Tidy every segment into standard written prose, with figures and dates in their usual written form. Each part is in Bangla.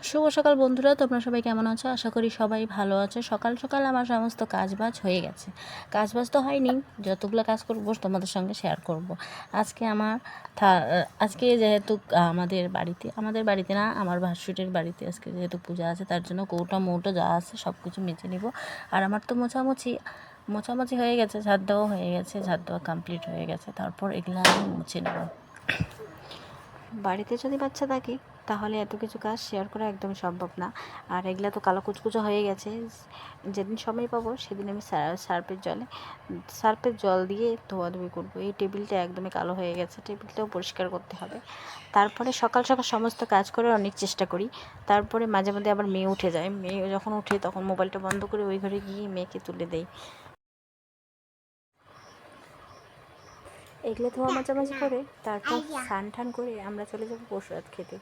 শুভ সকাল বন্ধুরা, তোমরা সবাই কেমন আছো? আশা করি সবাই ভালো আছো। সকাল সকাল আমার সমস্ত কাজবাজ হয়ে গেছে। কাজবাজ তো হয়নি, যতগুলো কাজ করব তোমাদের সঙ্গে শেয়ার করব। আজকে যেহেতু আমাদের বাড়িতে না, আমার ভাসুরের বাড়িতে আজকে যেহেতু পূজা আছে, তার জন্য কৌটা মৌটো যা আছে সব কিছু মেজে নিব। আর আমার তো মোছামুছি হয়ে গেছে, ঝাড় দেওয়া হয়ে গেছে, ঝাড় দেওয়া কমপ্লিট হয়ে গেছে। তারপর এগুলো আমি মুছে নেব। বাড়িতে যদি বাচ্চা থাকে তাহলে এত কিছু কাজ শেয়ার করা একদম সম্ভব না। আর এগুলা তো কালো কুচকুচো হয়ে গেছে। যেদিন সময় পাবো সেদিন আমি সার্ফের জল দিয়ে ধোয়াধুয়ি করবো। এই টেবিলটা একদমই কালো হয়ে গেছে, টেবিলটাও পরিষ্কার করতে হবে। তারপরে সকাল সকাল সমস্ত কাজ করে অনেক চেষ্টা করি। তারপরে মাঝে মধ্যে আবার মেয়ে উঠে যায়। মেয়ে যখন উঠে তখন মোবাইলটা বন্ধ করে ওই ঘরে গিয়ে মেয়েকে তুলে দেই। এগুলো ধোয়া মাঝামাঝি করে তারপর স্নান টান করে আমরা চলে যাবো প্রসাদ খেতে।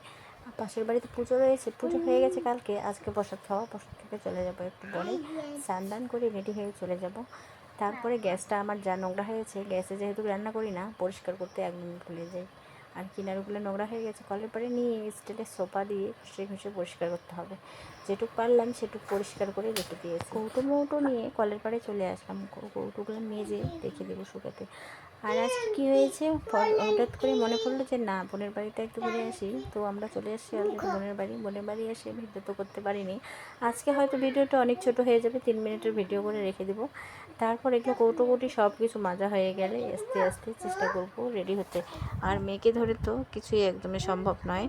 পাশের বাড়িতে পুজো রয়েছে, পুজো হয়ে গেছে কালকে, আজকে প্রসাদ খেতে চলে যাবো। একটু পরে স্নান টান করে রেডি হয়ে চলে যাব। তারপরে গ্যাসটা আমার যা নোংরা হয়েছে, গ্যাসে যেহেতু রান্না করি না, পরিষ্কার করতে একদম ভুলে যাই। আর কিনারগুলো নোংরা হয়ে গেছে, কলের পাড়ে নিয়ে স্টিলের সোপা দিয়ে ঘষে পরিষ্কার করতে হবে। যেটুকু পারলাম সেটুকু পরিষ্কার করে রেখে দিয়েছি। কৌটো নিয়ে কলের পাড়ে চলে আসলাম, কৌটোগুলো মেজে রেখে দেবো শুকাতে। আর আজকে কী হয়েছে, হঠাৎ করে মনে পড়লো যে না, বোনের বাড়িতে একটু ঘুরে আসি। তো আমরা চলে এসেছি অলরেডি বোনের বাড়ি এসে ভিডিও তো করতে পারিনি। আজকে হয়তো ভিডিওটা অনেক ছোট হয়ে যাবে, 3 মিনিটের ভিডিও করে রেখে দেবো। তারপর এগুলো কৌটোকুটি সব কিছু মাজা হয়ে গেলে আস্তে আস্তে চেষ্টা করবো রেডি হতে। আর মেয়েকে ধরে তো কিছুই একদমই সম্ভব নয়।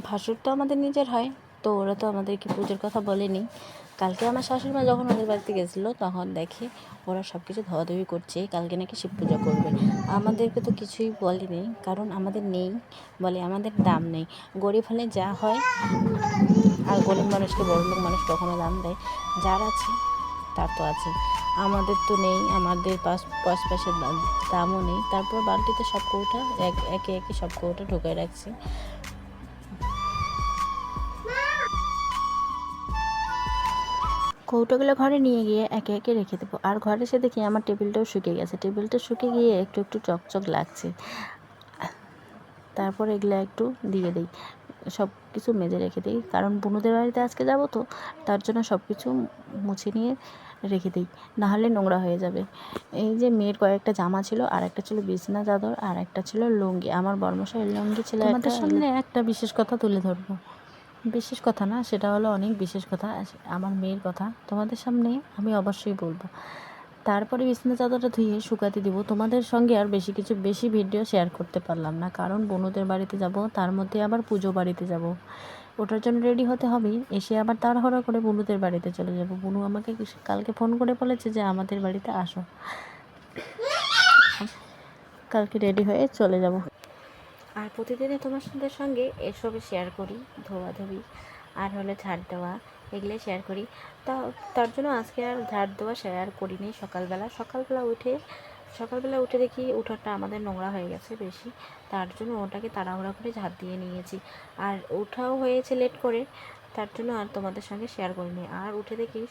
ভাসুর তো আমাদের নিজের হয়, তো ওরা তো আমাদেরকে পুজোর কথা বলেনি। কালকে আমার শাশুড়িমা যখন ওদের বাড়িতে গেছিলো তখন দেখে ওরা সব কিছু ধোয়াধুয়ি করছে, কালকে নাকি শিব পূজা করবে। আমাদেরকে তো কিছুই বলেনি, কারণ আমাদের নেই, বলে আমাদের দাম নেই। গরিব হলে যা হয়, আর গরিব মানুষকে বড়লোক মানুষ কখনো দাম দেয়? যার আছে তার তো আছে, আমাদের তো নেই, আমাদের পাশের দামও নেই। তারপর বালতিতে সব কৌটা একে একে সব কৌটা ঢুকায় রাখছি। কৌটোগুলো ঘরে নিয়ে গিয়ে একে একে রেখে দেবো। আর ঘরে এসে দেখি আমার টেবিলটাও শুকিয়ে গেছে, টেবিলটা শুকিয়ে গিয়ে একটু একটু চকচক লাগছে। তারপর এগুলো একটু দিয়ে দিই, সব কিছু মেজে রেখে দিই, কারণ বুনুদের বাড়িতে আজকে যাব, তো তার জন্য সব কিছু মুছে নিয়ে রেখে দিই, নাহলে নোংরা হয়ে যাবে। এই যে মেয়ের কয়েকটা জামা ছিল, আর একটা ছিল বিছনা চাদর, আর একটা ছিল লুঙ্গি। আমার বর্মশাইয়ের লুঙ্গি ছিল। তোমাদের সামনে একটা বিশেষ কথা তুলে ধরবো, বিশেষ কথা না, সেটা হলো অনেক বিশেষ কথা, আমার মেয়ের কথা তোমাদের সামনে আমি অবশ্যই বলবো। তারপরে বিছানা চাদরটা ধুয়ে শুকাতে দিব। তোমাদের সঙ্গে আর বেশি ভিডিও শেয়ার করতে পারলাম না, কারণ বোনদের বাড়িতে যাব, তার মধ্যে আবার পুজো বাড়িতে যাব, ওটার জন্য রেডি হতে হবে। এসে আবার তাড়াহুড়ো করে বুনুদের বাড়িতে চলে যাব। বুনু আমাকে কালকে ফোন করে বলেছে যে আমাদের বাড়িতে আসো, কালকে রেডি হয়ে চলে যাব। আর প্রতিদিনে তোমাদের সঙ্গে এসবে শেয়ার করি, ধোয়াধুয়ি আর হলে ঝাড় দেওয়া, এগুলো শেয়ার করি। তার জন্য আজকে আর ঝাড় দেওয়া শেয়ার করিনি। সকালবেলা উঠে দেখি উঠোনটা আমাদের নোংরা হয়ে গেছে বেশি, তার জন্য ওটাকে তাড়াহুড়া করে ঝাড় দিয়ে নিয়েছি। আর উঠাও হয়েছে লেট করে, তার জন্য আর তোমাদের সঙ্গে শেয়ার করিনি। আর উঠে দেখি